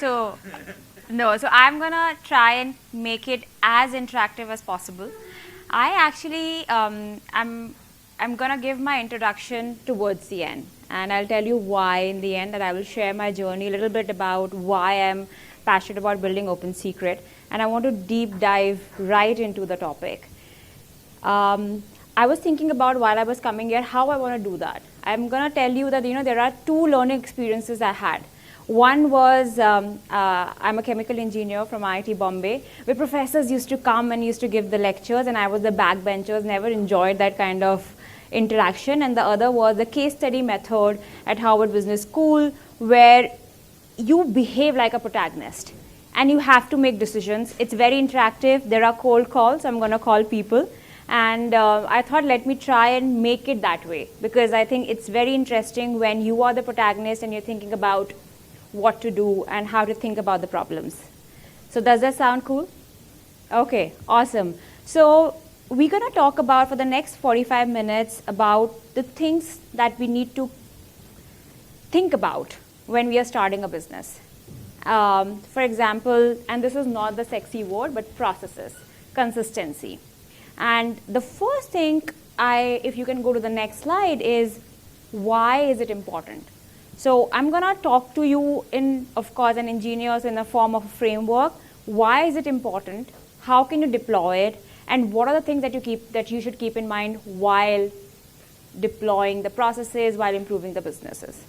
So, no, so I'm gonna try and make it as interactive as possible. I actually, I'm gonna give my introduction towards the end, and I'll tell you why in the end, that I will share my journey, a little bit about why I'm passionate about building Open Secret, and I want to deep dive right into the topic. I was thinking about while I was coming here how I want to do that. I'm going to tell you that there are two learning experiences I had. One was I'm a chemical engineer from IIT Bombay, where professors used to come and used to give the lectures, and I was the backbenchers, never enjoyed that kind of interaction. And the other was the case study method at Harvard Business School, where you behave like a protagonist and you have to make decisions. It's very interactive. There are cold calls. I'm going to call people. And I thought, let me try and make it that way, because I think it's very interesting when you are the protagonist and you're thinking about what to do and how to think about the problems. So does that sound cool? Okay, awesome. So we're going to talk about, for the next 45 minutes, about the things that we need to think about when we are starting a business. For example, and this is not the sexy word, but processes, consistency. And the first thing, if you can go to the next slide, is why is it important? So I'm going to talk to you in, of course, an engineer's in the form of a framework. Why is it important? How can you deploy it? And what are the things that you should keep in mind while deploying the processes, while improving the businesses?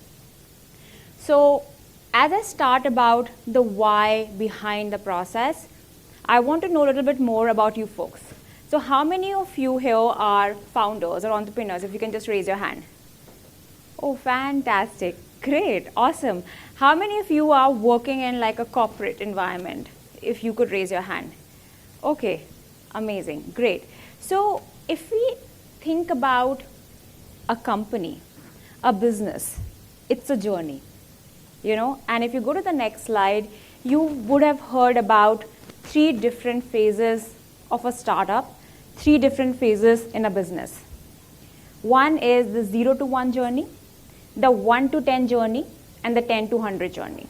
So as I start about the why behind the process, I want to know a little bit more about you folks. So how many of you here are founders or entrepreneurs? If you can just raise your hand. Oh, fantastic. Great. Awesome. How many of you are working in like a corporate environment? If you could raise your hand. Okay. Amazing. Great. So if we think about a company, a business, it's a journey, and if you go to the next slide, you would have heard about 3 different phases of a startup, 3 different phases in a business. One is the 0 to 1 journey, the 1 to 10 journey, and the 10 to 100 journey.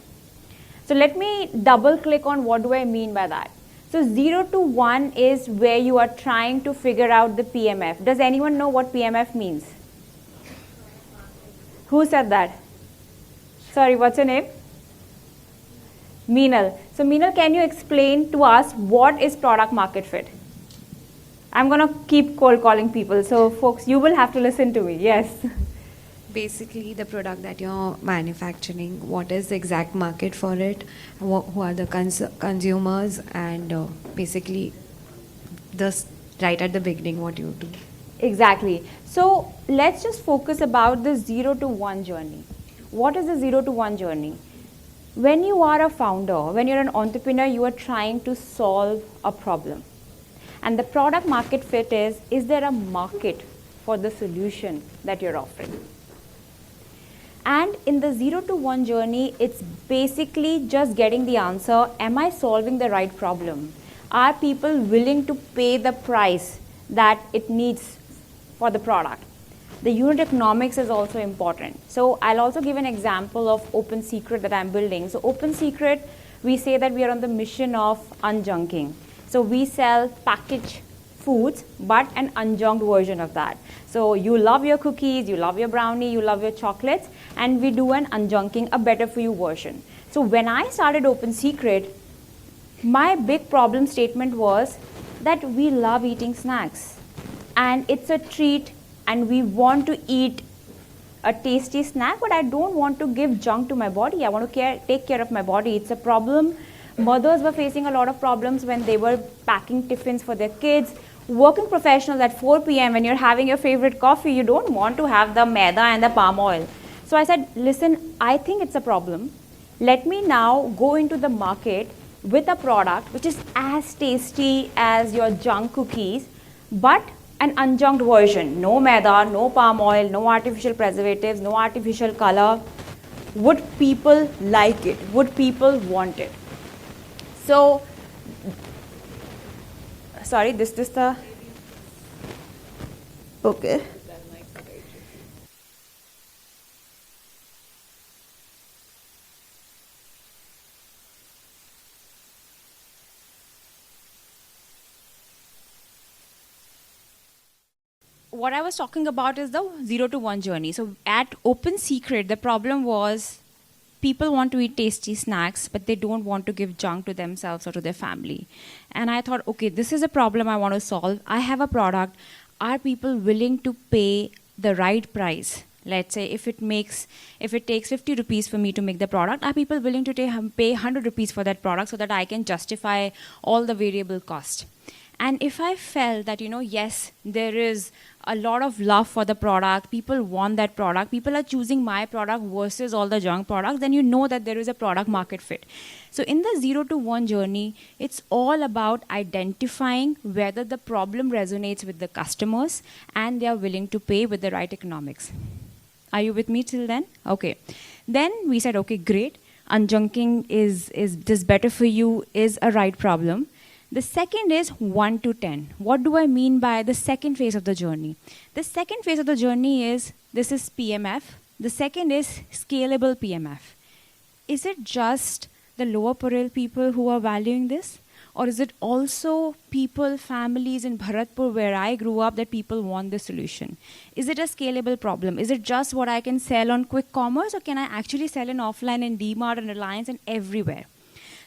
So let me double click on what do I mean by that. So 0 to 1 is where you are trying to figure out the PMF. Does anyone know what PMF means? Who said that? Sorry, what's your name? Meenal. So Meenal, can you explain to us what is product market fit? I'm going to keep cold calling people. So folks, you will have to listen to me. Yes. Basically, the product that you're manufacturing, what is the exact market for it, who are the consumers, and basically, right at the beginning, what you do. Exactly. So let's just focus about the 0 to 1 journey. What is the 0 to 1 journey? When you are a founder, when you're an entrepreneur, you are trying to solve a problem. And the product market fit is there a market for the solution that you're offering? And in the 0 to 1 journey, it's basically just getting the answer, am I solving the right problem? Are people willing to pay the price that it needs for the product? The unit economics is also important. So I'll also give an example of Open Secret that I'm building. So Open Secret, we say that we are on the mission of unjunking. So we sell packaged foods, but an unjunked version of that. So you love your cookies, you love your brownie, you love your chocolates, and we do an unjunking, a better for you version. So when I started Open Secret, my big problem statement was that we love eating snacks. And it's a treat, and we want to eat a tasty snack, but I don't want to give junk to my body. I want to take care of my body. It's a problem. Mothers were facing a lot of problems when they were packing tiffins for their kids. Working professionals at 4 p.m. when you're having your favorite coffee, you don't want to have the maida and the palm oil. So I said, listen, I think it's a problem. Let me now go into the market with a product which is as tasty as your junk cookies, but an unjunked version. No maida, no palm oil, no artificial preservatives, no artificial color. Would people like it? Would people want it? So, sorry, this the, okay. what I was talking about is the 0 to 1 journey. So at Open Secret, the problem was people want to eat tasty snacks, but they don't want to give junk to themselves or to their family. And I thought, okay, this is a problem I want to solve. I have a product. Are people willing to pay the right price? Let's say if it takes 50 rupees for me to make the product, are people willing to pay 100 rupees for that product so that I can justify all the variable cost? And if I felt that, yes, there is a lot of love for the product, people want that product, people are choosing my product versus all the junk products, then you know that there is a product market fit. So in the 0 to 1 journey, it's all about identifying whether the problem resonates with the customers and they are willing to pay with the right economics. Are you with me till then? Okay. Then we said, okay, great. Unjunking is this better for you is a right problem. The second is 1 to 10. What do I mean by the second phase of the journey? The second phase of the journey is, this is PMF. The second is scalable PMF. Is it just the lower parallel people who are valuing this? Or is it also people, families in Bharatpur where I grew up that people want this solution? Is it a scalable problem? Is it just what I can sell on quick commerce, or can I actually sell in offline in DMart and Reliance and everywhere?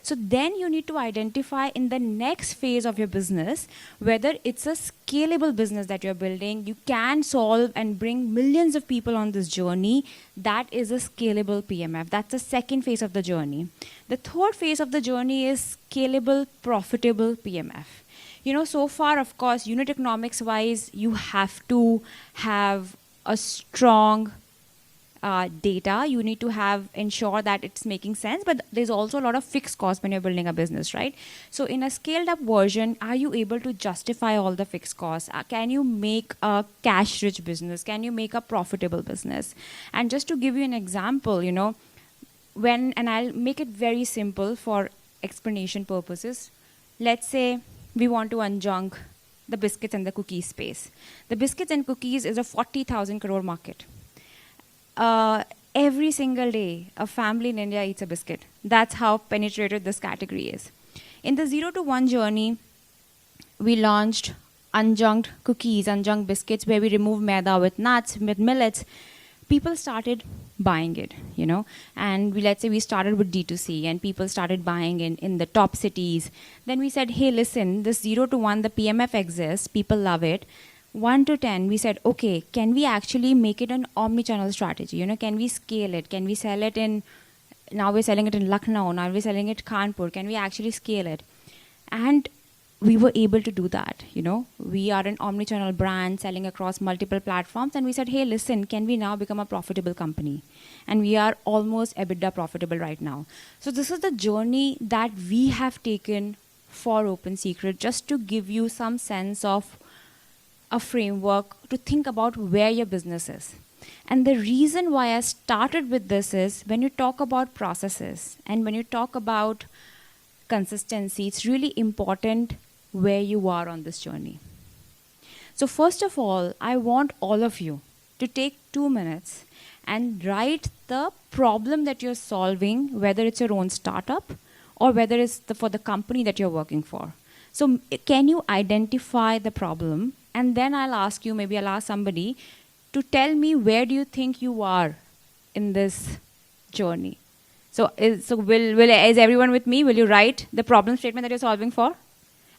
So then you need to identify in the next phase of your business whether it's a scalable business that you're building. You can solve and bring millions of people on this journey. That is a scalable PMF. That's the second phase of the journey. The third phase of the journey is scalable, profitable PMF. So far, of course, unit economics wise, you have to have a strong data. You need to ensure that it's making sense, but there's also a lot of fixed costs when you're building a business, right? So in a scaled up version, are you able to justify all the fixed costs? Can you make a cash rich business? Can you make a profitable business? And just to give you an example, and I'll make it very simple for explanation purposes. Let's say we want to unjunk the biscuits and the cookies space. The biscuits and cookies is a 40,000 crore market. Every single day, a family in India eats a biscuit. That's how penetrated this category is. In the 0 to 1 journey, we launched unjunked cookies, unjunked biscuits, where we remove maida with nuts, with millets. People started buying it, and let's say we started with D2C and people started buying in the top cities. Then we said, hey, listen, this 0 to 1, the PMF exists, people love it. 1 to 10, we said, okay, can we actually make it an omni-channel strategy? Can we scale it? Can we sell it now we're selling it in Lucknow, now we're selling it Kanpur. Can we actually scale it? And we were able to do that, We are an omni-channel brand selling across multiple platforms. And we said, hey, listen, can we now become a profitable company? And we are almost EBITDA profitable right now. So this is the journey that we have taken for Open Secret, just to give you some sense of a framework to think about where your business is. And the reason why I started with this is, when you talk about processes and when you talk about consistency, it's really important where you are on this journey. So first of all, I want all of you to take 2 minutes and write the problem that you're solving, whether it's your own startup or whether it's for the company that you're working for. So can you identify the problem? And then I'll ask somebody to tell me, where do you think you are in this journey? So is everyone with me? Will you write the problem statement that you're solving for?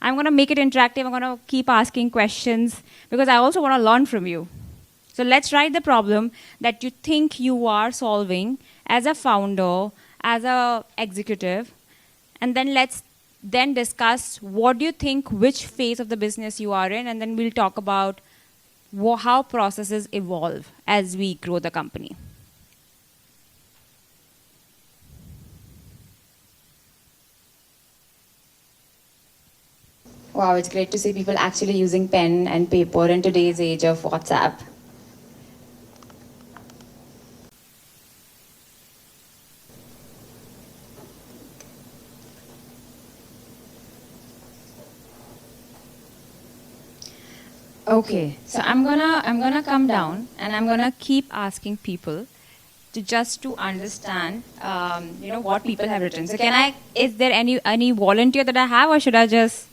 I'm going to make it interactive. I'm going to keep asking questions because I also want to learn from you. So let's write the problem that you think you are solving as a founder, as a executive, and then let's discuss what do you think, which phase of the business you are in, and then we'll talk about how processes evolve as we grow the company. Wow, it's great to see people actually using pen and paper in today's age of WhatsApp. Okay, so I'm gonna come down and I'm gonna keep asking people to understand, what people have written. So is there any volunteer that I have, or should I just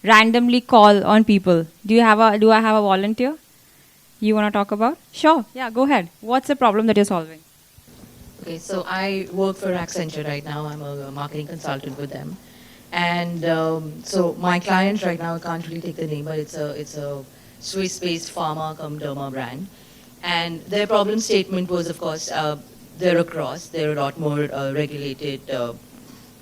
randomly call on people? Do I have a volunteer? you want to talk about? Sure. Yeah, go ahead. What's the problem that you're solving? Okay, so I work for Accenture right now. I'm a marketing consultant with them, and so my client right now, I can't really take the name, but it's a Swiss-based pharma cum derma brand, and their problem statement was, of course, they're a lot more regulated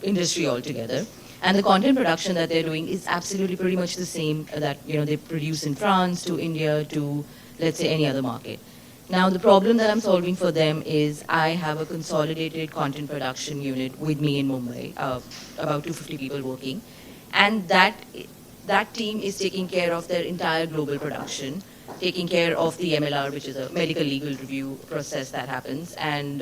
industry altogether. And the content production that they're doing is absolutely pretty much the same that they produce in France to India to, let's say, any other market. Now the problem that I'm solving for them is I have a consolidated content production unit with me in Mumbai, about 250 people working, and that team is taking care of their entire global production, taking care of the MLR, which is a medical legal review process that happens, and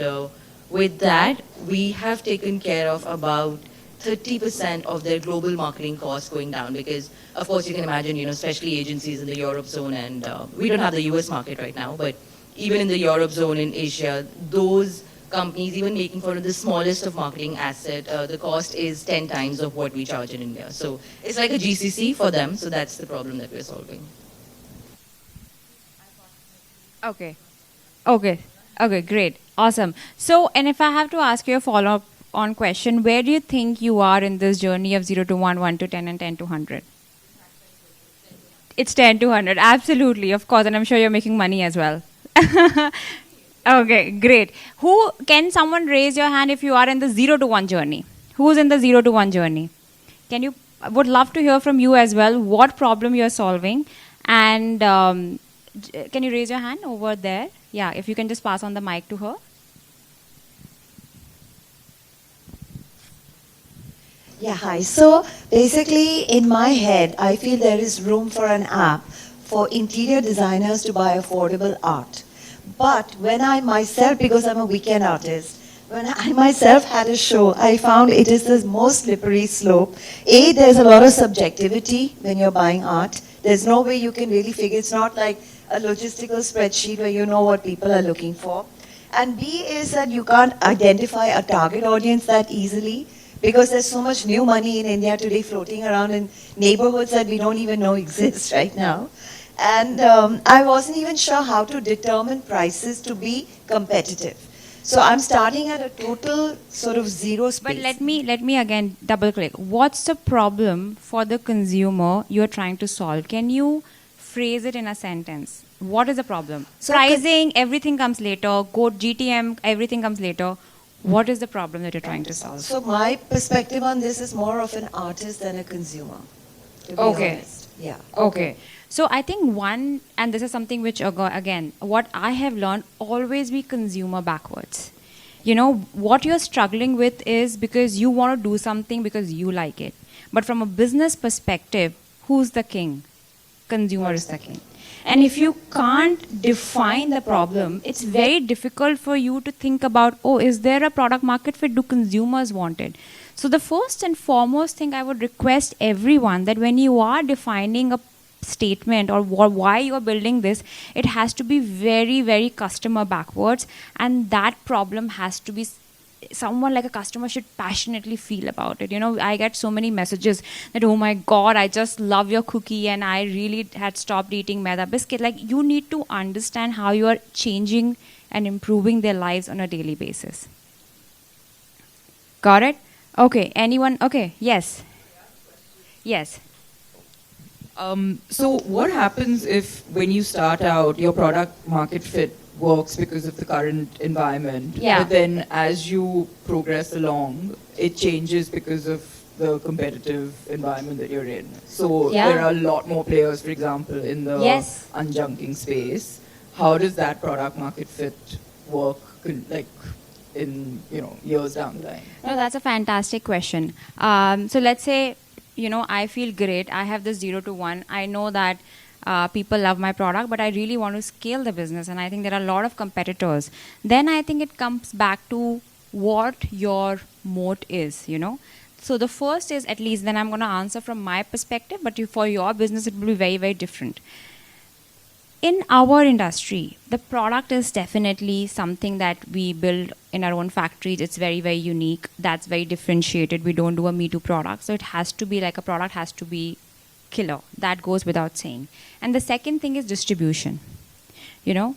with that we have taken care of about 30% of their global marketing costs going down, because of course you can imagine, especially agencies in the Europe zone, and we don't have the US market right now, but even in the Europe zone, in Asia, those companies, even making for the smallest of marketing asset, the cost is 10 times of what we charge in India. So it's like a GCC for them, so that's the problem that we're solving. Okay. Okay. Okay, great. Awesome. So, and if I have to ask you a follow-up on question, where do you think you are in this journey of 0 to 1, 1 to 10, and 10 to 100? It's 10 to 100. Absolutely, of course. And I'm sure you're making money as well. Okay, great. Who can someone raise your hand if you are in the 0 to 1 journey? Who's in the 0 to 1 journey? Can you? I would love to hear from you as well. What problem you're solving, and can you raise your hand over there? Yeah, if you can just pass on the mic to her. Yeah, hi. So basically, in my head, I feel there is room for an app for interior designers to buy affordable art. But when I myself, because I'm a weekend artist, when I myself had a show, I found it is the most slippery slope. A, there's a lot of subjectivity when you're buying art. There's no way you can really figure. It's not like a logistical spreadsheet where you know what people are looking for. And B is that you can't identify a target audience that easily, because there's so much new money in India today floating around in neighborhoods that we don't even know exist right now. And I wasn't even sure how to determine prices to be competitive. So I'm starting at a total sort of zero space. But let me again double click. What's the problem for the consumer you're trying to solve? Can you phrase it in a sentence? What is the problem? So Pricing, everything comes later. Code GTM, everything comes later. What is the problem that you're trying to solve? So my perspective on this is more of an artist than a consumer, to be Okay. honest. Yeah. Okay. So I think one, and this is something which, again, what I have learned, always be consumer backwards. What you're struggling with is because you want to do something because you like it. But from a business perspective, who's the king? Consumer is the king. And if you can't define the problem, it's very difficult for you to think about, is there a product market fit? Do consumers want it? So the first and foremost thing I would request everyone that when you are defining a statement or why you are building this, it has to be very, very customer backwards, and that problem has to be someone like a customer should passionately feel about it. I get so many messages that, oh my god, I just love your cookie and I really had stopped eating maida biscuit. Like, you need to understand how you are changing and improving their lives on a daily basis. Got it? Okay, anyone? Okay, yes. Yes. So what happens if when you start out, your product market fit works because of the current environment, Yeah. but then as you progress along, it changes because of the competitive environment that you're in. So Yeah. there are a lot more players, for example, in the Yes. unjunking space. How does that product market fit work, in years down the line? No, that's a fantastic question. So let's say, I feel great. I have this 0 to 1. I know that people love my product, but I really want to scale the business, and I think there are a lot of competitors. Then I think it comes back to what your moat is. So the first is, at least then I'm going to answer from my perspective, but for your business, it will be very, very different. In our industry, the product is definitely something that we build in our own factories. It's very, very unique. That's very differentiated. We don't do a Me Too product. So it has to be like a product has to be killer. That goes without saying. And the second thing is distribution. you know,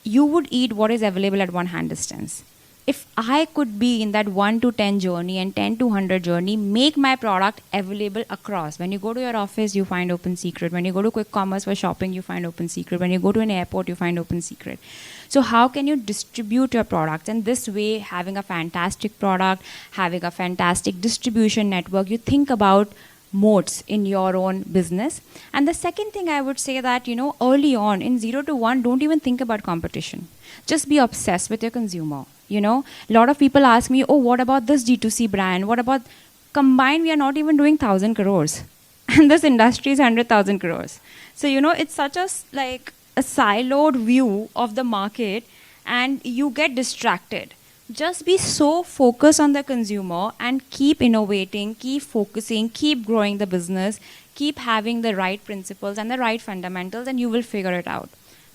you would eat what is available at one hand distance. If I could be in that 1 to 10 journey and 10 to 100 journey, make my product available across. When you go to your office, you find Open Secret. When you go to quick commerce for shopping, you find Open Secret. When you go to an airport, you find Open Secret. So how can you distribute your products? And this way, having a fantastic product, having a fantastic distribution network, you think about moats in your own business. And the second thing I would say that, early on in 0 to 1, don't even think about competition. Just be obsessed with your consumer. A lot of people ask me, oh, what about this D2C brand? What about combined? We are not even doing 1,000 crores. And this industry is 100,000 crores. So, it's such a siloed view of the market, and you get distracted. Just be so focused on the consumer and keep innovating, keep focusing, keep growing the business, keep having the right principles and the right fundamentals, and you will figure it out.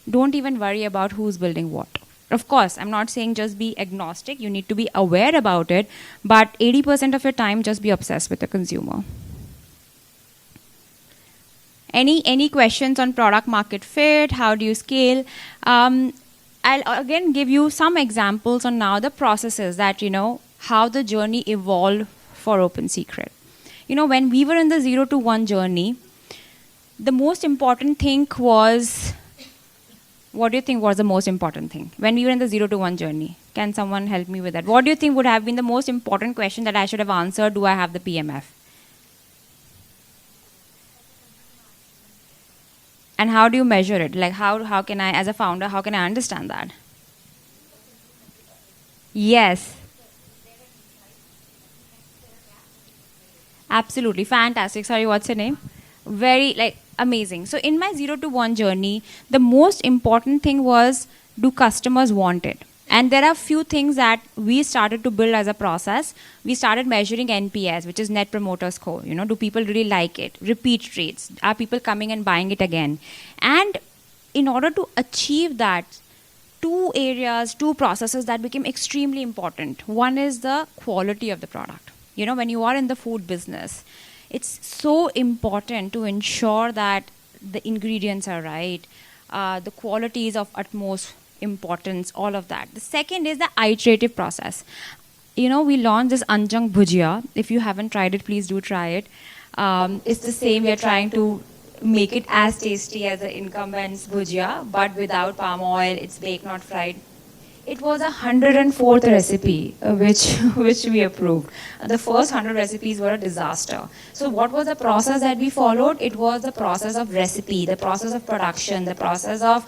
Don't even worry about who's building what. Of course, I'm not saying just be agnostic. You need to be aware about it, but 80% of your time, just be obsessed with the consumer. Any questions on product market fit? How do you scale? I'll again give you some examples on now the processes that, how the journey evolved for Open Secret. When we were in the 0 to 1 journey, the most important thing was, what do you think was the most important thing when we were in the 0 to 1 journey? Can someone help me with that? What do you think would have been the most important question that I should have answered? Do I have the PMF? And how do you measure it? Like how can I, as a founder, how can I understand that? Yes. Absolutely. Fantastic. Sorry, what's your name? Very amazing. So in my 0 to 1 journey, the most important thing was, do customers want it? And there are few things that we started to build as a process. We started measuring NPS, which is Net Promoter Score. Do people really like it? Repeat rates. Are people coming and buying it again? And in order to achieve that, two processes that became extremely important. One is the quality of the product. When you are in the food business, it's so important to ensure that the ingredients are right, the quality is of utmost importance, all of that. The second is the iterative process. We launched this Anjang Bhujia. If you haven't tried it, please do try it. It's the same. We're trying to make it as tasty as the incumbent's Bhujia, but without palm oil. It's baked, not fried. It was a 104th recipe, which we approved. The first 100 recipes were a disaster. So what was the process that we followed? It was the process of recipe, the process of production, the process of,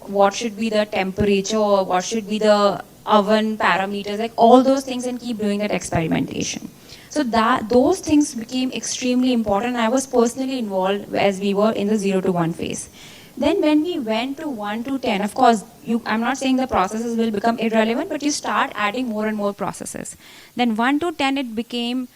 what should be the temperature, what should be the oven parameters, like all those things, and keep doing that experimentation. So those things became extremely important. I was personally involved as we were in the 0 to 1 phase. Then when we went to 1 to 10, of course, I'm not saying the processes will become irrelevant, but you start adding more and more processes. Then 1 to 10, it became,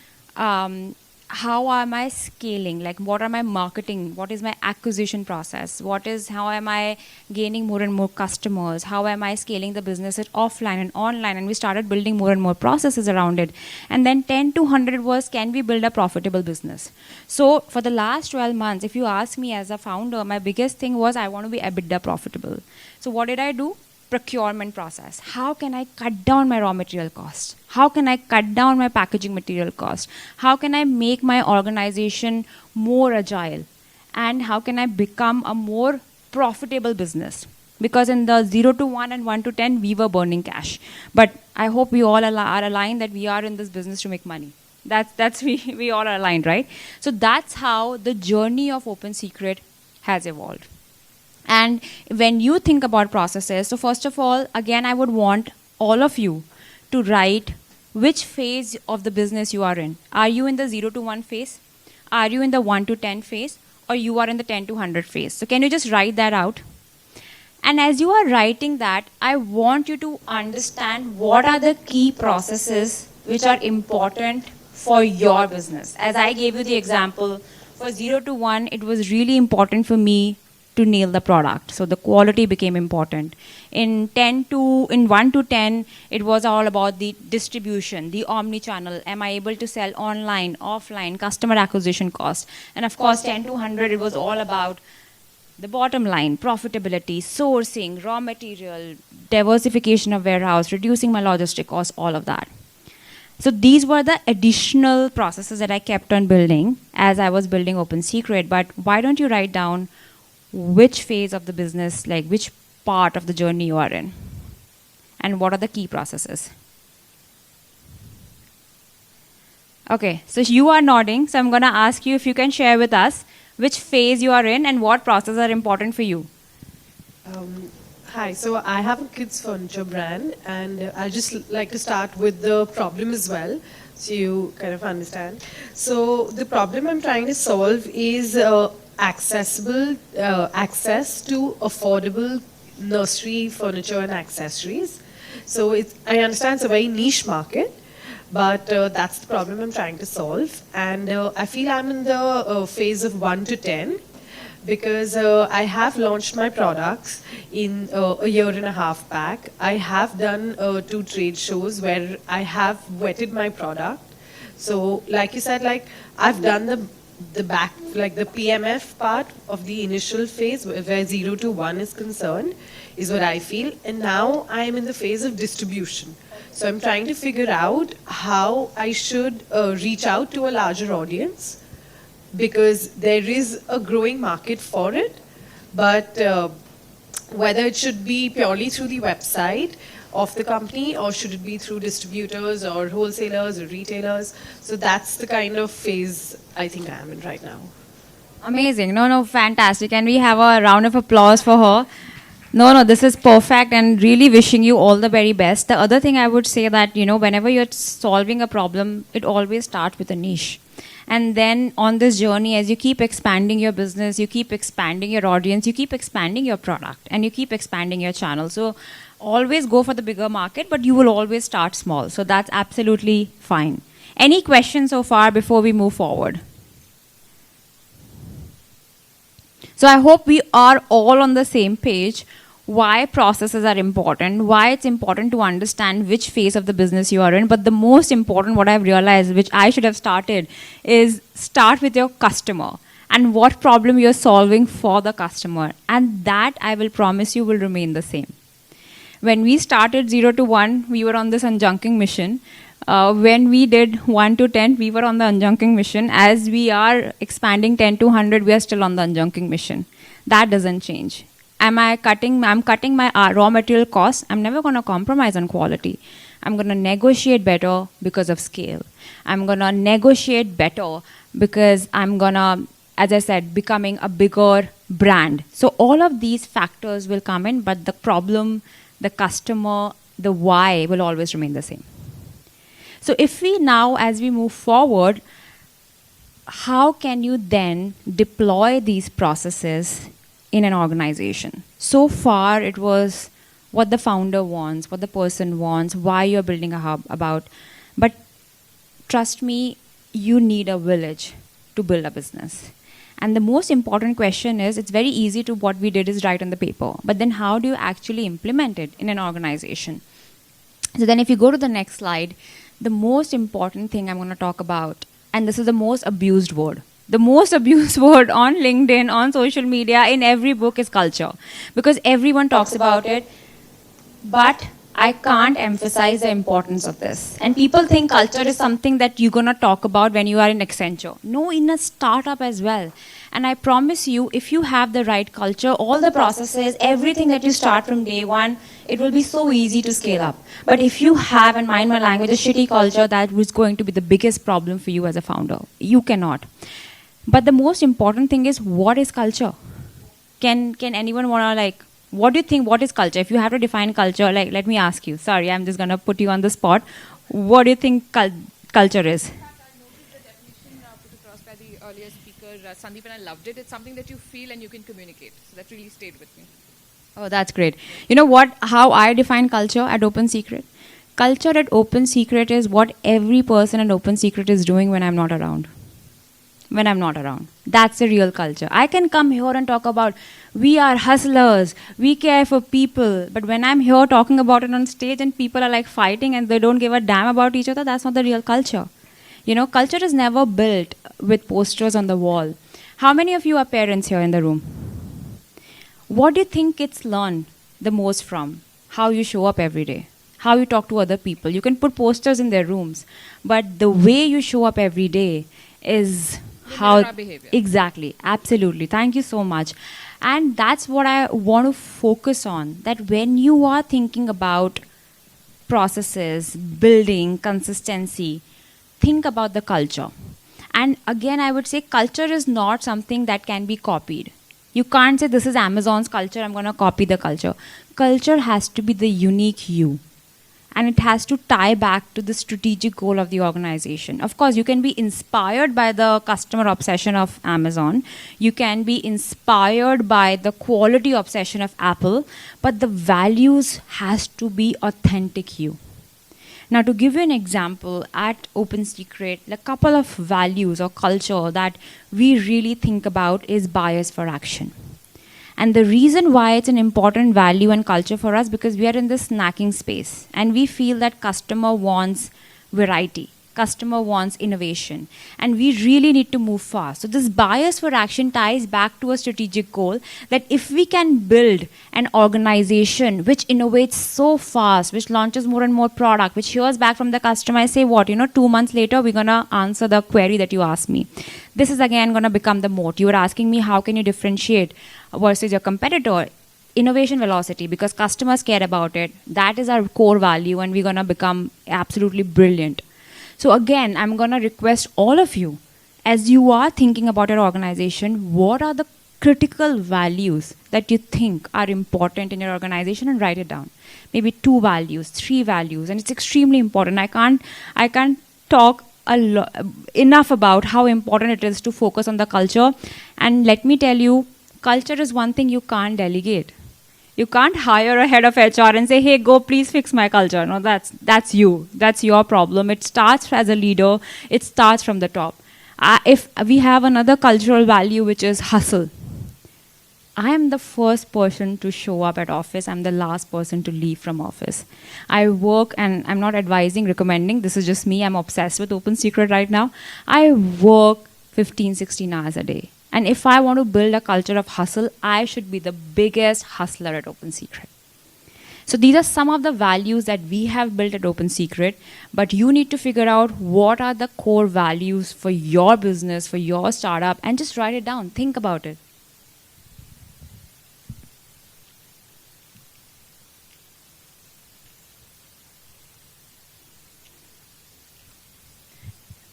how am I scaling? Like, what are my marketing? What is my acquisition process? How am I gaining more and more customers? How am I scaling the business offline and online? And we started building more and more processes around it. And then 10 to 100 was, can we build a profitable business? So for the last 12 months, if you ask me as a founder, my biggest thing was, I want to be EBITDA profitable. So what did I do? Procurement process. How can I cut down my raw material cost? How can I cut down my packaging material cost? How can I make my organization more agile? And how can I become a more profitable business? Because in the 0 to 1 and 1 to 10, we were burning cash. But I hope we all are aligned that we are in this business to make money. That's we all are aligned, right? So that's how the journey of Open Secret has evolved. And when you think about processes, so first of all, again, I would want all of you to write which phase of the business you are in. Are you in the 0 to 1 phase? Are you in the 1 to 10 phase? Or you are in the 10 to 100 phase? So can you just write that out? And as you are writing that, I want you to understand what are the key processes which are important for your business. As I gave you the example, for 0 to 1, it was really important for me to nail the product. So the quality became important. In 1 to 10, it was all about the distribution, the omni-channel. Am I able to sell online, offline, customer acquisition cost? And of course, 10 to 100, it was all about the bottom line, profitability, sourcing, raw material, diversification of warehouse, reducing my logistic costs, all of that. So these were the additional processes that I kept on building as I was building Open Secret. But why don't you write down which phase of the business, like which part of the journey you are in, and what are the key processes? Okay, so you are nodding, so I'm going to ask you if you can share with us which phase you are in and what processes are important for you. Hi, so I have a kids furniture brand, and I just like to start with the problem as well, so you kind of understand. So the problem I'm trying to solve is access to affordable nursery furniture and accessories. So I understand it's a very niche market, but that's the problem I'm trying to solve. And I feel I'm in the phase of 1 to 10, because I have launched my products in a year and a half back. I have done 2 trade shows where I have vetted my product. So like you said, like I've done the back, like the PMF part of the initial phase where 0 to 1 is concerned, is what I feel. And now I am in the phase of distribution. So I'm trying to figure out how I should reach out to a larger audience, because there is a growing market for it, but whether it should be purely through the website of the company, or should it be through distributors or wholesalers or retailers. So that's the kind of phase I think I am in right now. Amazing. No, fantastic. And we have a round of applause for her. No, this is perfect, and really wishing you all the very best. The other thing I would say that, whenever you're solving a problem, it always starts with a niche. And then on this journey, as you keep expanding your business, you keep expanding your audience, you keep expanding your product, and you keep expanding your channel. So always go for the bigger market, but you will always start small. So that's absolutely fine. Any questions so far before we move forward? So I hope we are all on the same page. Why processes are important, why it's important to understand which phase of the business you are in. But the most important, what I've realized, which I should have started, is start with your customer and what problem you're solving for the customer. And that, I will promise you, will remain the same. When we started 0 to 1, we were on this unjunking mission. When we did 1 to 10, we were on the unjunking mission. As we are expanding 10 to 100, we are still on the unjunking mission. That doesn't change. I'm cutting my raw material costs. I'm never going to compromise on quality. I'm going to negotiate better because of scale. I'm going to negotiate better because I'm going to, as I said, becoming a bigger brand. So all of these factors will come in, but the problem, the customer, the why will always remain the same. So if we now, as we move forward, how can you then deploy these processes in an organization? So far, it was what the founder wants, what the person wants, why you're building a hub about. But trust me, you need a village to build a business. And the most important question is, it's very easy to, what we did is write on the paper. But then how do you actually implement it in an organization? So then if you go to the next slide, the most important thing I'm going to talk about, and this is the most abused word. The most abused word on LinkedIn, on social media, in every book is culture. Because everyone talks about it, but I can't emphasize the importance of this. And people think culture is something that you're going to talk about when you are in Accenture. No, in a startup as well. And I promise you, if you have the right culture, all the processes, everything that you start from day one, it will be so easy to scale up. But if you have, and mind my language, a shitty culture, that was going to be the biggest problem for you as a founder. You cannot. But the most important thing is, what is culture? Can anyone want to, what do you think, what is culture? If you have to define culture, let me ask you. Sorry, I'm just going to put you on the spot. What do you think culture is? I noticed the definition put across by the earlier speaker, Sandeep, and I loved it. It's something that you feel and you can communicate. So that really stayed with me. Oh, that's great. You know what? How I define culture at Open Secret? Culture at Open Secret is what every person at Open Secret is doing when I'm not around. That's the real culture. I can come here and talk about, we are hustlers, we care for people. But when I'm here talking about it on stage and people are fighting and they don't give a damn about each other, that's not the real culture. Culture is never built with posters on the wall. How many of you are parents here in the room? What do you think it's learned the most from? How you show up every day, how you talk to other people. You can put posters in their rooms, but the way you show up every day is how our behavior. exactly, absolutely. Thank you so much. And that's what I want to focus on, that when you are thinking about processes, building consistency, think about the culture. And again, I would say culture is not something that can be copied. You can't say this is Amazon's culture, I'm going to copy the culture. Culture has to be the unique you. And it has to tie back to the strategic goal of the organization. Of course, you can be inspired by the customer obsession of Amazon. You can be inspired by the quality obsession of Apple. But the values has to be authentic you. Now, to give you an example, at Open Secret, a couple of values or culture that we really think about is bias for action. And the reason why it's an important value and culture for us, because we are in this snacking space and we feel that customer wants variety. Customer wants innovation, and we really need to move fast. So this bias for action ties back to a strategic goal, that if we can build an organization which innovates so fast, which launches more and more product, which hears back from the customer, I say, 2 months later, we're going to answer the query that you asked me. This is again going to become the moat. You were asking me, how can you differentiate versus your competitor? Innovation velocity, because customers care about it. That is our core value, and we're going to become absolutely brilliant. So again, I'm going to request all of you, as you are thinking about your organization, what are the critical values that you think are important in your organization, and write it down. Maybe 2 values, 3 values, and it's extremely important. I can't talk enough about how important it is to focus on the culture. And let me tell you, culture is one thing you can't delegate. You can't hire a head of HR and say, hey, go please fix my culture. No, that's you. That's your problem. It starts as a leader. It starts from the top. If we have another cultural value, which is hustle. I am the first person to show up at office. I'm the last person to leave from office. I work, and I'm not advising, recommending. This is just me. I'm obsessed with Open Secret right now. I work 15, 16 hours a day. And if I want to build a culture of hustle, I should be the biggest hustler at Open Secret. So these are some of the values that we have built at Open Secret, but you need to figure out what are the core values for your business, for your startup, and just write it down. Think about it.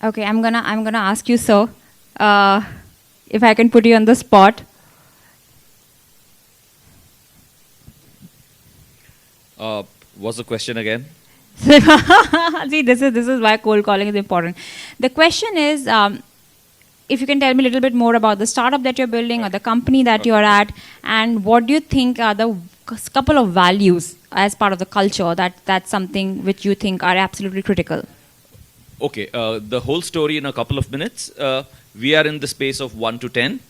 Okay, I'm gonna ask you, sir. If I can put you on the spot. What's the question again? See, this is why cold calling is important. The question is, if you can tell me a little bit more about the startup that you're building or the company that you're at, and what do you think are the couple of values as part of the culture that's something which you think are absolutely critical? Okay, the whole story in a couple of minutes. We are in the space of 1 to 10.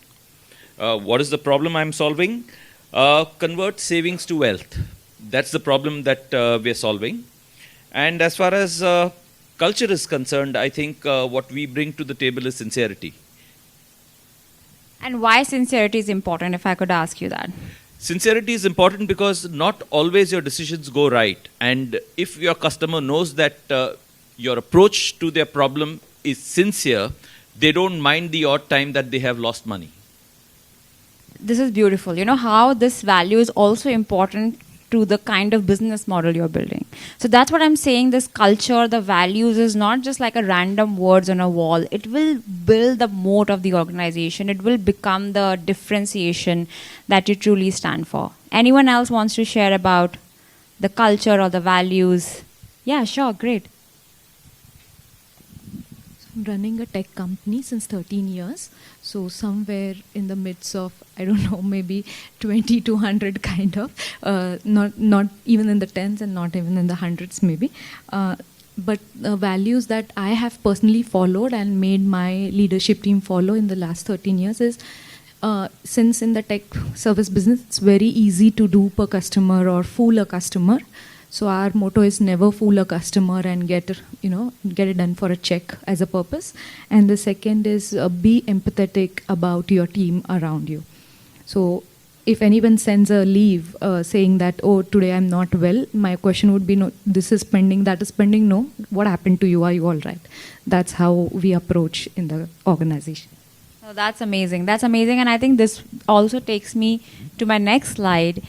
What is the problem I'm solving? Convert savings to wealth. That's the problem that we are solving. And as far as culture is concerned, I think what we bring to the table is sincerity. And why sincerity is important, if I could ask you that? Sincerity is important because not always your decisions go right. And if your customer knows that your approach to their problem is sincere, they don't mind the odd time that they have lost money. This is beautiful. You know how this value is also important to the kind of business model you're building. So that's what I'm saying. This culture, the values is not just like a random words on a wall. It will build the moat of the organization. It will become the differentiation that you truly stand for. Anyone else wants to share about the culture or the values? Yeah, sure, great. I'm running a tech company since 13 years. So somewhere in the midst of, I don't know, maybe 20 to 100 kind of, not even in the tens and not even in the hundreds maybe. But the values that I have personally followed and made my leadership team follow in the last 13 years is, since in the tech service business, it's very easy to do per customer or fool a customer. So our motto is never fool a customer and get it done for a check as a purpose. And the second is be empathetic about your team around you. So if anyone sends a leave saying that, oh, today I'm not well, my question would be, no, this is pending, that is pending, no, what happened to you, are you all right? That's how we approach in the organization. Oh, that's amazing. That's amazing. And I think this also takes me to my next slide,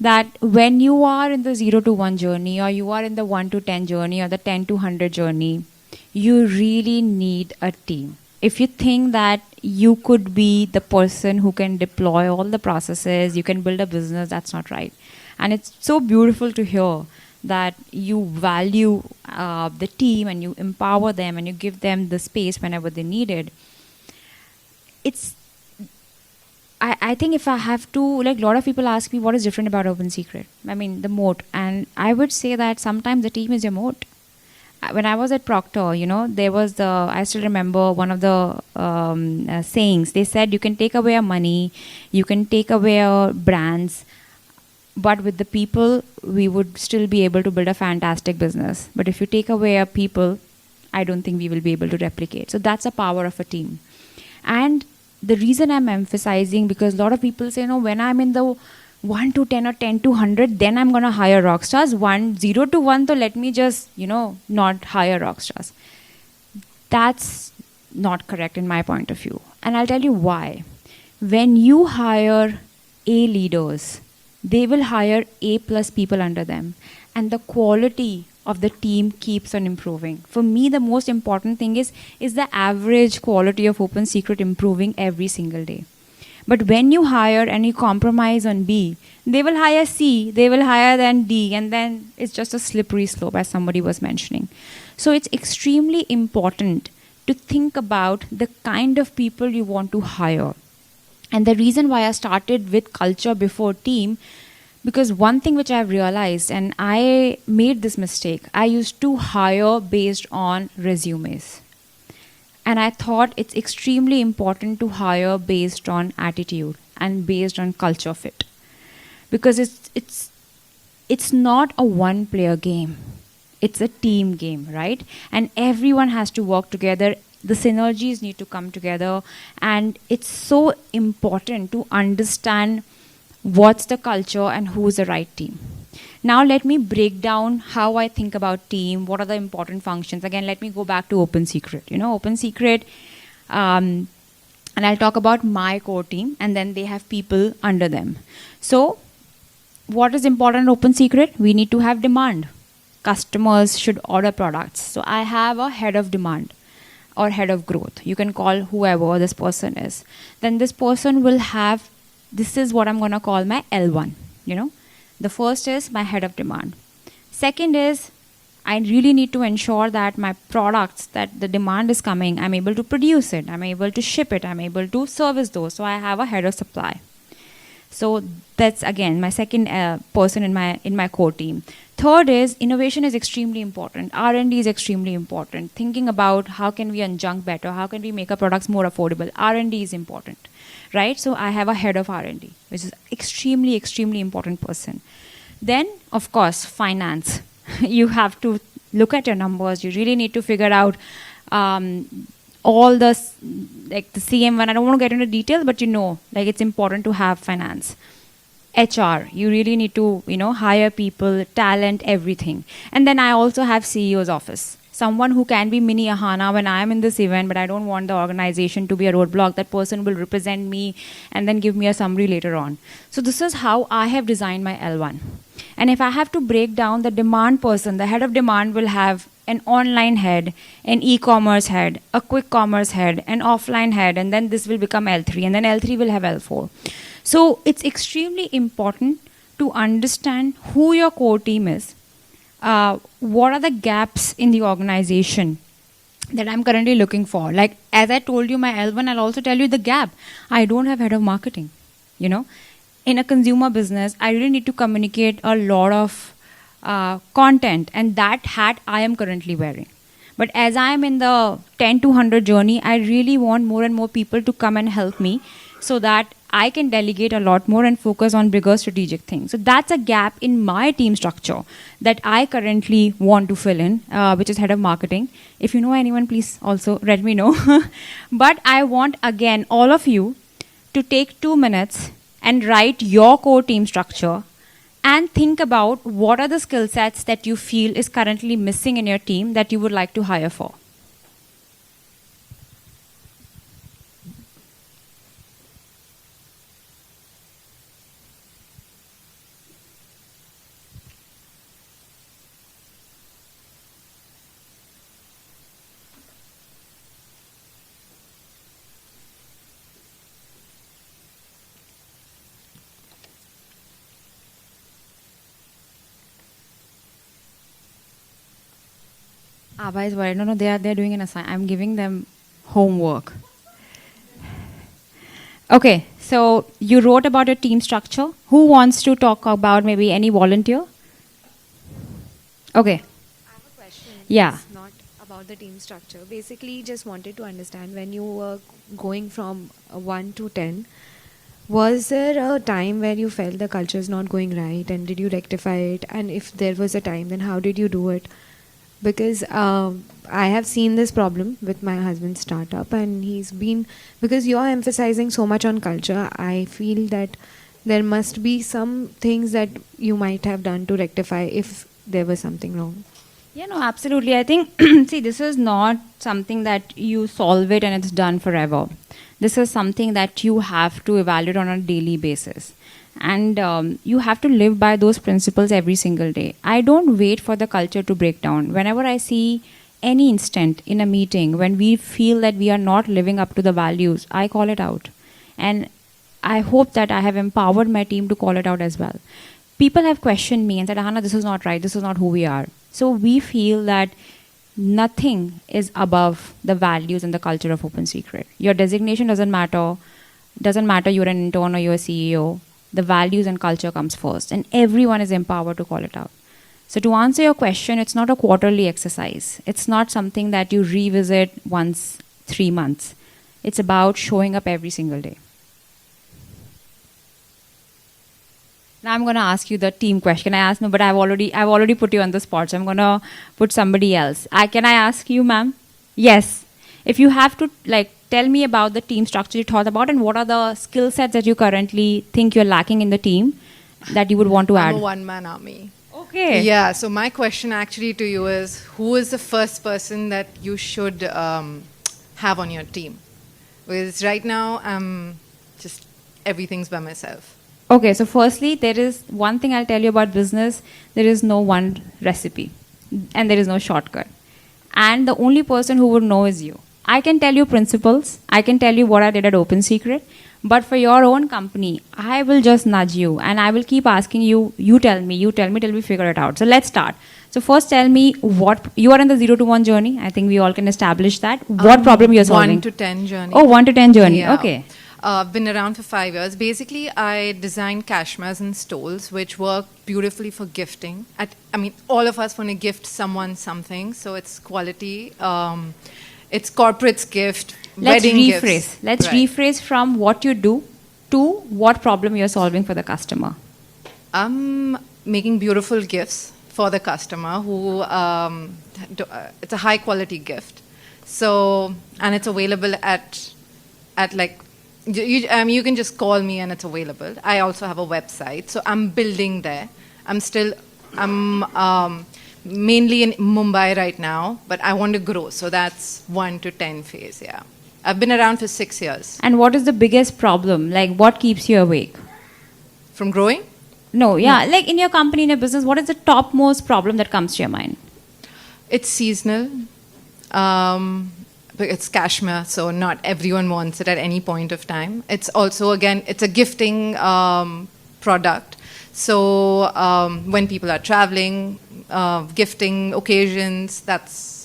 that when you are in the 0 to 1 journey, or you are in the 1 to 10 journey, or the 10 to 100 journey, you really need a team. If you think that you could be the person who can deploy all the processes, you can build a business, that's not right. And it's so beautiful to hear that you value the team and you empower them and you give them the space whenever they need it. I think if I have to, like, a lot of people ask me what is different about Open Secret. I mean, the moat. And I would say that sometimes the team is your moat. When I was at Procter, there was I still remember one of the sayings. They said, you can take away our money, you can take away our brands, but with the people, we would still be able to build a fantastic business. But if you take away our people, I don't think we will be able to replicate. So that's the power of a team. And the reason I'm emphasizing, because a lot of people say, no, when I'm in the 1 to 10 or 10 to 100, then I'm going to hire rock stars. 0 to 1, so let me just, not hire rock stars. That's not correct in my point of view. And I'll tell you why. When you hire A leaders, they will hire A plus people under them. And the quality of the team keeps on improving. For me, the most important thing is the average quality of Open Secret improving every single day. But when you hire and you compromise on B, they will hire C, they will hire then D, and then it's just a slippery slope, as somebody was mentioning. So it's extremely important to think about the kind of people you want to hire. And the reason why I started with culture before team, because one thing which I've realized, and I made this mistake, I used to hire based on resumes. And I thought it's extremely important to hire based on attitude and based on culture fit. Because it's not a one-player game. It's a team game, right? And everyone has to work together. The synergies need to come together. And it's so important to understand what's the culture and who's the right team. Now let me break down how I think about team, what are the important functions. Again, let me go back to Open Secret. Open Secret, and I'll talk about my core team, and then they have people under them. So what is important in Open Secret? We need to have demand. Customers should order products. So I have a head of demand or head of growth. You can call whoever this person is. Then this person will have, this is what I'm going to call my L1, The first is my head of demand. Second is, I really need to ensure that my products, that the demand is coming, I'm able to produce it, I'm able to ship it, I'm able to service those. So I have a head of supply. So that's, again, my second person in my core team. Third is, innovation is extremely important. R&D is extremely important. Thinking about how can we unjunk better, how can we make our products more affordable. R&D is important. Right? So I have a head of R&D, which is extremely, extremely important person. Then, of course, finance. You have to look at your numbers. You really need to figure out all the CM1. I don't want to get into details, but it's important to have finance. HR, you really need to, hire people, talent, everything. And then I also have CEO's office. Someone who can be mini Ahana when I am in this event, but I don't want the organization to be a roadblock. That person will represent me and then give me a summary later on. So this is how I have designed my L1. And if I have to break down the demand person, the head of demand will have an online head, an e-commerce head, a quick commerce head, an offline head, and then this will become L3, and then L3 will have L4. So it's extremely important to understand who your core team is. What are the gaps in the organization that I'm currently looking for? Like, as I told you, my L1, I'll also tell you the gap. I don't have head of marketing, In a consumer business, I really need to communicate a lot of content, and that hat I am currently wearing. But as I am in the 10 to 100 journey, I really want more and more people to come and help me so that I can delegate a lot more and focus on bigger strategic things. So that's a gap in my team structure that I currently want to fill in, which is head of marketing. If you know anyone, please also let me know. But I want, again, all of you to take 2 minutes and write your core team structure and think about what are the skill sets that you feel is currently missing in your team that you would like to hire for. Abha is worried. No, they're doing an assignment. I'm giving them homework. Okay, so you wrote about your team structure. Who wants to talk about maybe any volunteer? Okay. I have a question. Yeah. It's not about the team structure. Basically, just wanted to understand when you were going from 1 to 10, was there a time where you felt the culture is not going right and did you rectify it? And if there was a time, then how did you do it? Because I have seen this problem with my husband's startup, and because you're emphasizing so much on culture, I feel that there must be some things that you might have done to rectify if there was something wrong. Yeah, no, absolutely. I think, see, this is not something that you solve it and it's done forever. This is something that you have to evaluate on a daily basis. And you have to live by those principles every single day. I don't wait for the culture to break down. Whenever I see any instant in a meeting when we feel that we are not living up to the values, I call it out. And I hope that I have empowered my team to call it out as well. People have questioned me and said, Ahana, this is not right. This is not who we are. So we feel that nothing is above the values and the culture of Open Secret. Your designation doesn't matter. Doesn't matter you're an intern or you're a CEO. The values and culture comes first, and everyone is empowered to call it out. So to answer your question, it's not a quarterly exercise. It's not something that you revisit once 3 months. It's about showing up every single day. Now I'm going to ask you the team question. But I've already put you on the spot, so I'm going to put somebody else. Can I ask you, ma'am? Yes. If you have to tell me about the team structure you thought about and what are the skill sets that you currently think you're lacking in the team that you would want to add. I'm a one-man army. Okay. Yeah, so my question actually to you is, who is the first person that you should have on your team? Because right now, everything's by myself. Okay, so firstly, there is one thing I'll tell you about business. There is no one recipe and there is no shortcut. And the only person who would know is you. I can tell you principles. I can tell you what I did at Open Secret. But for your own company, I will just nudge you and I will keep asking you, you tell me till we figure it out. So let's start. So first tell me what, you are in the 0 to 1 journey. I think we all can establish that. What problem you're solving? 1 to 10 journey. Oh, 1 to 10 journey. Yeah. Okay. Been around for 5 years. Basically, I design cashmeres and stoles, which work beautifully for gifting. All of us want to gift someone something, so it's quality. It's corporate's gift, wedding gifts. Let's rephrase from what you do to what problem you're solving for the customer. I'm making beautiful gifts for the customer who, it's a high quality gift. So, and it's available at you can just call me and it's available. I also have a website, so I'm building there. I'm mainly in Mumbai right now, but I want to grow. So that's 1 to 10 phase, yeah. I've been around for 6 years. And what is the biggest problem? What keeps you awake? From growing? No, yeah. No. In your company, in your business, what is the topmost problem that comes to your mind? It's seasonal. It's cashmere, so not everyone wants it at any point of time. It's also, again, it's a gifting product. So when people are traveling, gifting occasions,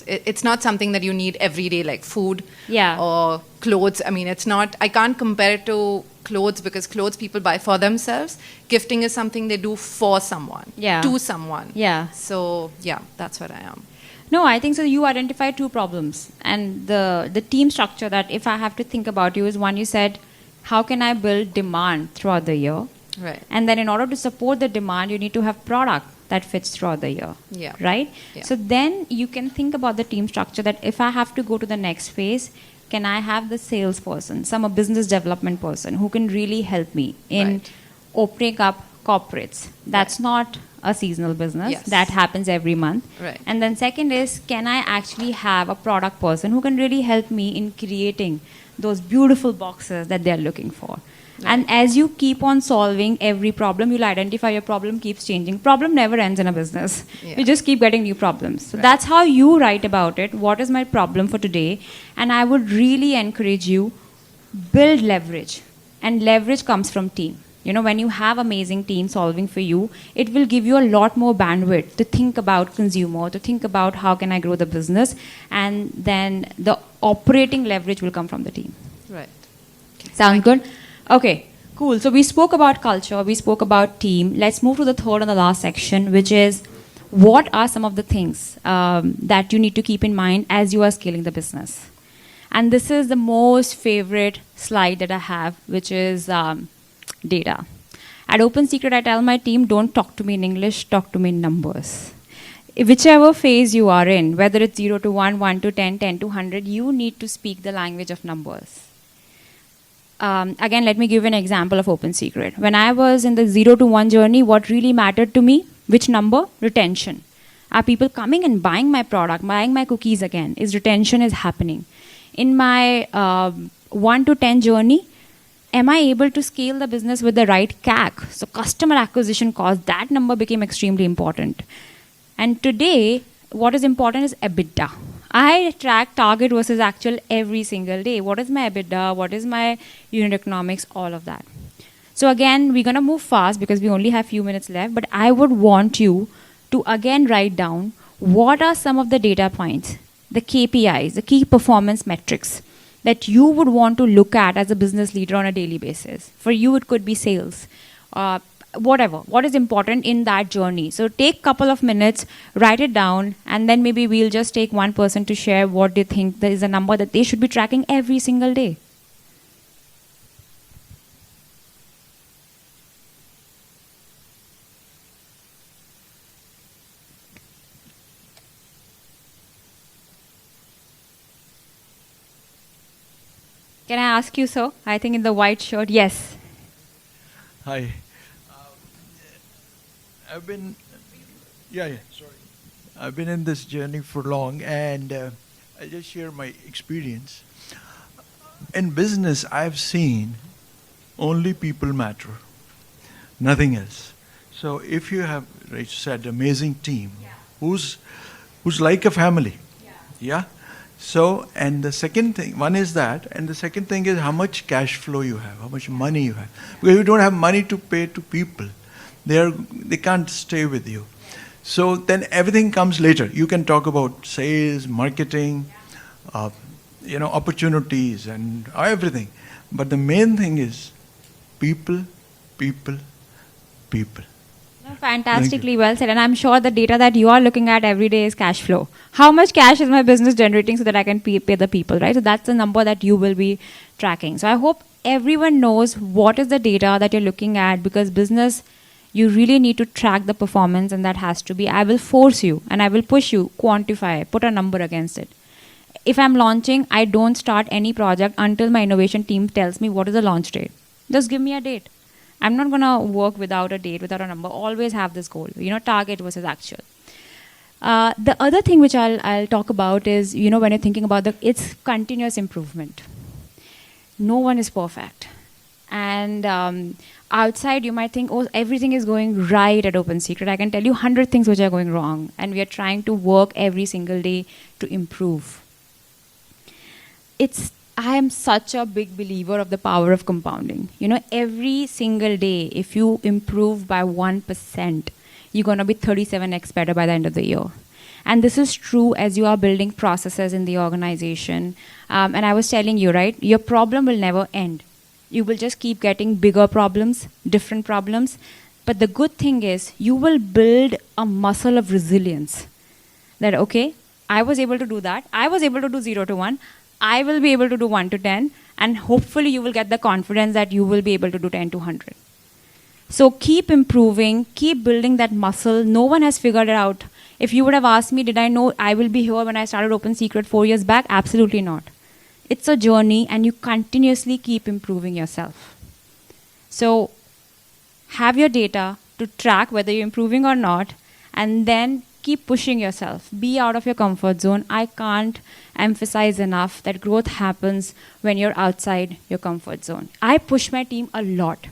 it's not something that you need every day, like food or clothes. I can't compare it to clothes because clothes people buy for themselves. Gifting is something they do for someone, to someone. Yeah. So, yeah, that's what I am. No, I think so. You identified 2 problems. And the team structure that if I have to think about you is one, you said, how can I build demand throughout the year? Right. And then in order to support the demand, you need to have product that fits throughout the year. Yeah. Right? Yeah. So then you can think about the team structure that if I have to go to the next phase, can I have the salesperson, a business development person who can really help me in opening up corporates. That's not a seasonal business. Yes. That happens every month. Right. And then second is, can I actually have a product person who can really help me in creating those beautiful boxes that they're looking for? And as you keep on solving every problem, you'll identify your problem keeps changing. Problem never ends in a business. Yeah. You just keep getting new problems. So that's how you write about it. What is my problem for today? And I would really encourage you, build leverage. And leverage comes from team. You know, when you have amazing team solving for you, it will give you a lot more bandwidth to think about consumer, to think about how can I grow the business, and then the operating leverage will come from the team. Right. Sound good? Okay, cool. So we spoke about culture, we spoke about team. Let's move to the third and the last section, which is what are some of the things that you need to keep in mind as you are scaling the business? And this is the most favorite slide that I have, which is data. At Open Secret, I tell my team, don't talk to me in English, talk to me in numbers. Whichever phase you are in, whether it's 0 to 1, 1 to 10, 10 to 100, you need to speak the language of numbers. Again, let me give you an example of Open Secret. When I was in the 0 to 1 journey, what really mattered to me, which number? Retention. Are people coming and buying my product, buying my cookies again? Is retention is happening? In my 1 to 10 journey, am I able to scale the business with the right CAC? So customer acquisition cost, that number became extremely important. And today, what is important is EBITDA. I track target versus actual every single day. What is my EBITDA? What is my unit economics? All of that. So again, we're going to move fast because we only have few minutes left. But I would want you to again write down what are some of the data points, the KPIs, the key performance metrics that you would want to look at as a business leader on a daily basis. For you, it could be sales. Whatever, what is important in that journey. So take a couple of minutes, write it down, and then maybe we'll just take one person to share what they think there is a number that they should be tracking every single day. Can I ask you, sir? I think in the white shirt, yes. Hi. I've been in this journey for long, and I just share my experience. In business, I've seen only people matter, nothing else. So if you have, like you said, amazing team, who's like a family, yeah. So, and the second thing, one is that, and the second thing is how much cash flow you have, how much money you have. Because if you don't have money to pay to people, they can't stay with you. So then everything comes later. You can talk about sales, marketing, opportunities and everything. But the main thing is people, people, people. Fantastically well said. And I'm sure the data that you are looking at every day is cash flow. How much cash is my business generating so that I can pay the people, right? So that's the number that you will be tracking. So I hope everyone knows what is the data that you're looking at, because business, you really need to track the performance, and that has to be, I will force you and I will push you, quantify, put a number against it. If I'm launching, I don't start any project until my innovation team tells me what is the launch date. Just give me a date. I'm not going to work without a date, without a number. Always have this goal, target versus actual. The other thing which I'll talk about is, when you're thinking about it's continuous improvement. No one is perfect. And outside, you might think, oh, everything is going right at Open Secret. I can tell you 100 things which are going wrong. And we are trying to work every single day to improve. I am such a big believer of the power of compounding. Every single day, if you improve by 1%, you're going to be 37x better by the end of the year. And this is true as you are building processes in the organization. And I was telling you, right, your problem will never end. You will just keep getting bigger problems, different problems. But the good thing is you will build a muscle of resilience. That, okay, I was able to do that. I was able to do 0 to 1. I will be able to do 1 to 10, and hopefully you will get the confidence that you will be able to do 10 to 100. So keep improving, keep building that muscle. No one has figured it out. If you would have asked me, did I know I will be here when I started Open Secret 4 years back? Absolutely not. It's a journey, and you continuously keep improving yourself. So have your data to track whether you're improving or not, and then keep pushing yourself. Be out of your comfort zone. I can't emphasize enough that growth happens when you're outside your comfort zone. I push my team a lot.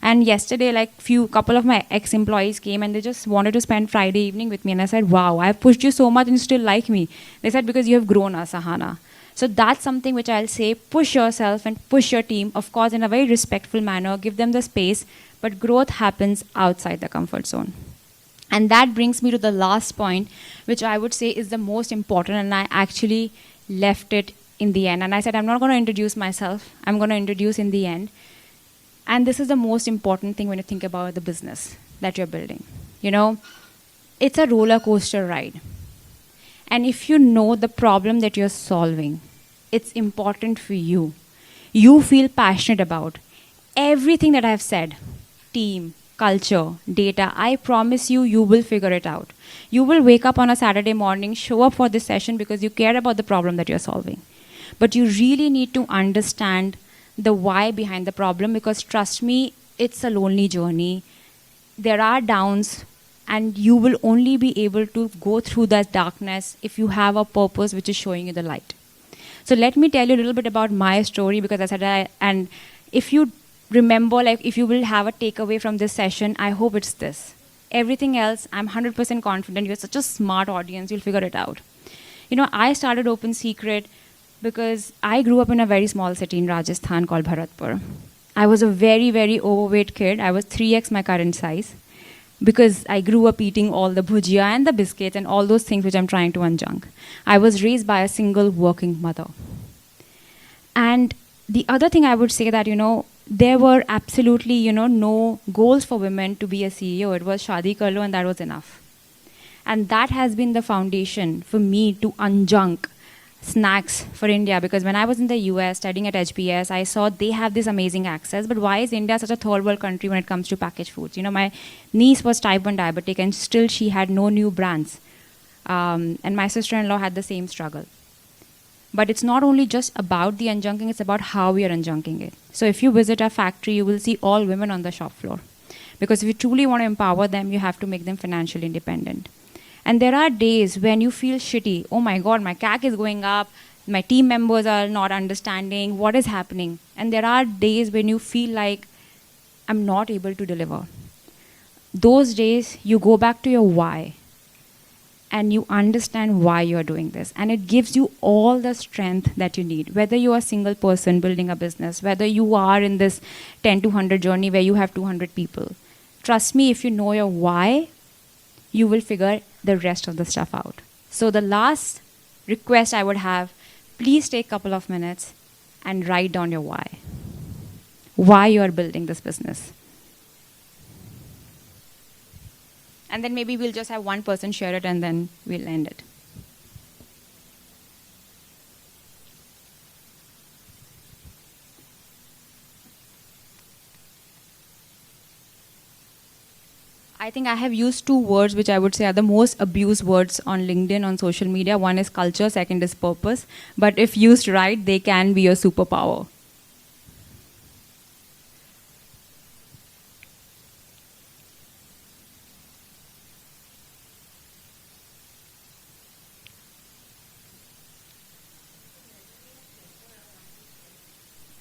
And yesterday, like couple of my ex-employees came and they just wanted to spend Friday evening with me. And I said, wow, I've pushed you so much and you still like me. They said, because you have grown us, Ahana. So that's something which I'll say, push yourself and push your team, of course, in a very respectful manner, give them the space, but growth happens outside the comfort zone. And that brings me to the last point, which I would say is the most important, and I actually left it in the end. And I said, I'm not going to introduce myself, I'm going to introduce in the end. And this is the most important thing when you think about the business that you're building. You know, it's a roller coaster ride. And if you know the problem that you're solving, it's important for you. You feel passionate about everything that I've said, team, culture, data. I promise you, you will figure it out. You will wake up on a Saturday morning, show up for this session because you care about the problem that you're solving. But you really need to understand the why behind the problem, because trust me, it's a lonely journey. There are downs, and you will only be able to go through that darkness if you have a purpose which is showing you the light. So let me tell you a little bit about my story, because I said, and if you remember, like if you will have a takeaway from this session, I hope it's this. Everything else, I'm 100% confident. You're such a smart audience, you'll figure it out. You know, I started Open Secret because I grew up in a very small city in Rajasthan called Bharatpur. I was a very, very overweight kid. I was 3x my current size because I grew up eating all the bhujia and the biscuits and all those things which I'm trying to unjunk. I was raised by a single working mother. And the other thing I would say that, you know, there were absolutely, you know, no goals for women to be a CEO. It was shadi kar lo and that was enough. And that has been the foundation for me to unjunk snacks for India, because when I was in the US studying at HBS, I saw they have this amazing access, but why is India such a third world country when it comes to packaged foods? You know, my niece was type 1 diabetic and still she had no new brands. And my sister-in-law had the same struggle. But it's not only just about the unjunking, it's about how we are unjunking it. So if you visit our factory, you will see all women on the shop floor. Because if you truly want to empower them, you have to make them financially independent. And there are days when you feel shitty. Oh my God, my CAC is going up. My team members are not understanding what is happening. And there are days when you feel like I'm not able to deliver. Those days, you go back to your why. And you understand why you're doing this. And it gives you all the strength that you need. Whether you are a single person building a business, whether you are in this 10 to 100 journey where you have 200 people. Trust me, if you know your why, you will figure the rest of the stuff out. So the last request I would have, please take a couple of minutes and write down your why. Why you are building this business. And then maybe we'll just have one person share it and then we'll end it. I think I have used two words which I would say are the most abused words on LinkedIn, on social media. One is culture, second is purpose. But if used right, they can be your superpower.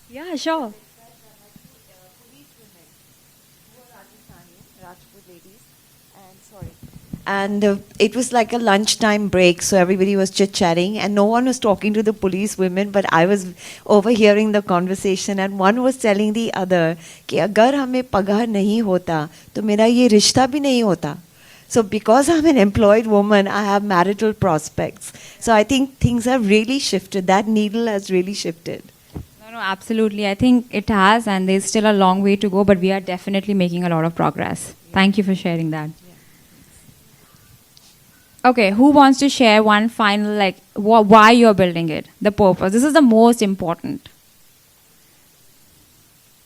Yeah, sure. And it was like a lunchtime break, so everybody was chit-chatting, and no one was talking to the police women, but I was overhearing the conversation, and one was telling the other कि अगर हमें पगार नहीं होता तो मेरा ये रिश्ता भी नहीं होता. So because I'm an employed woman, I have marital prospects. So I think things have really shifted. That needle has really shifted. No, absolutely. I think it has, and there's still a long way to go, but we are definitely making a lot of progress. Thank you for sharing that. Okay, who wants to share one final, like, why you're building it, the purpose? This is the most important.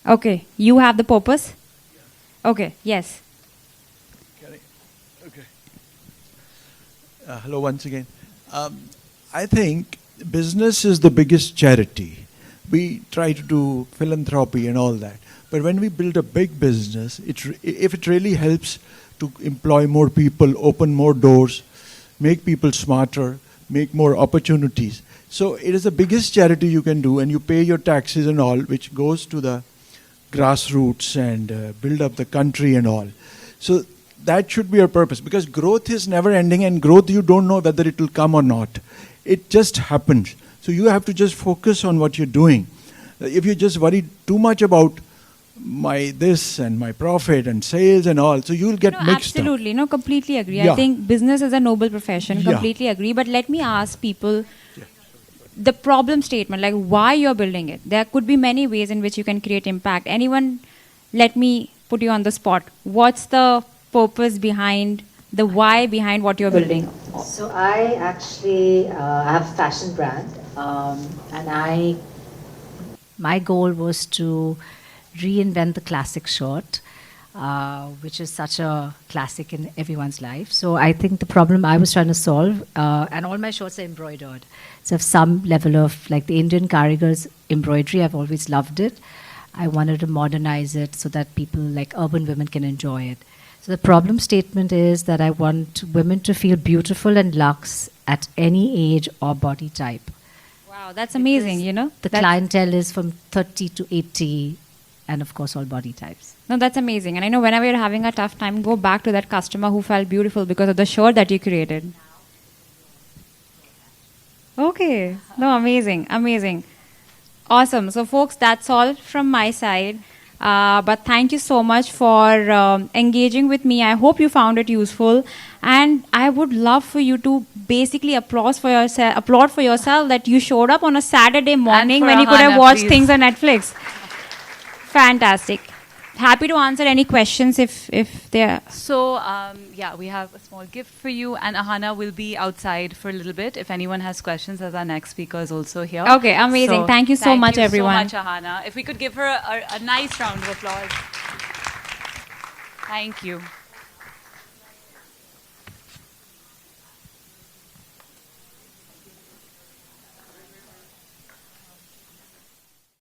Okay, you have the purpose? Okay, yes. Okay. Hello once again. I think business is the biggest charity. We try to do philanthropy and all that. But when we build a big business, if it really helps to employ more people, open more doors, make people smarter, make more opportunities. So it is the biggest charity you can do, and you pay your taxes and all, which goes to the grassroots and build up the country and all. So that should be your purpose, because growth is never ending, and growth you don't know whether it will come or not. It just happens. So you have to just focus on what you're doing. If you just worry too much about my this and my profit and sales and all, so you'll get mixed absolutely. up. No, completely agree. Yeah. I think business is a noble profession. Yeah. Completely agree. But let me ask people the problem statement, like why you're building it. There could be many ways in which you can create impact. Anyone, let me put you on the spot. What's the purpose behind, the why behind what you're building? So I actually have a fashion brand, and my goal was to reinvent the classic shirt, which is such a classic in everyone's life. So I think the problem I was trying to solve, and all my shirts are embroidered. So some level of, like the Indian Karigars embroidery, I've always loved it. I wanted to modernize it so that people, like urban women, can enjoy it. So the problem statement is that I want women to feel beautiful and luxe at any age or body type. Wow, that's amazing, you know. The clientele is from 30 to 80, and of course all body types. No, that's amazing. And I know whenever you're having a tough time, go back to that customer who felt beautiful because of the shirt that you created. Okay. No, amazing. Amazing. Awesome. So, folks, that's all from my side. But thank you so much for engaging with me. I hope you found it useful. And I would love for you to basically applaud for yourself that you showed up on a Saturday morning when you could have Ahana, watched please. things on Netflix. Fantastic. Happy to answer any questions if there. So, yeah, we have a small gift for you, and Ahana will be outside for a little bit. If anyone has questions, as our next speaker is also here. Okay, amazing. Thank you so much, everyone. Thank you so much, Ahana. If we could give her a nice round of applause. Thank you.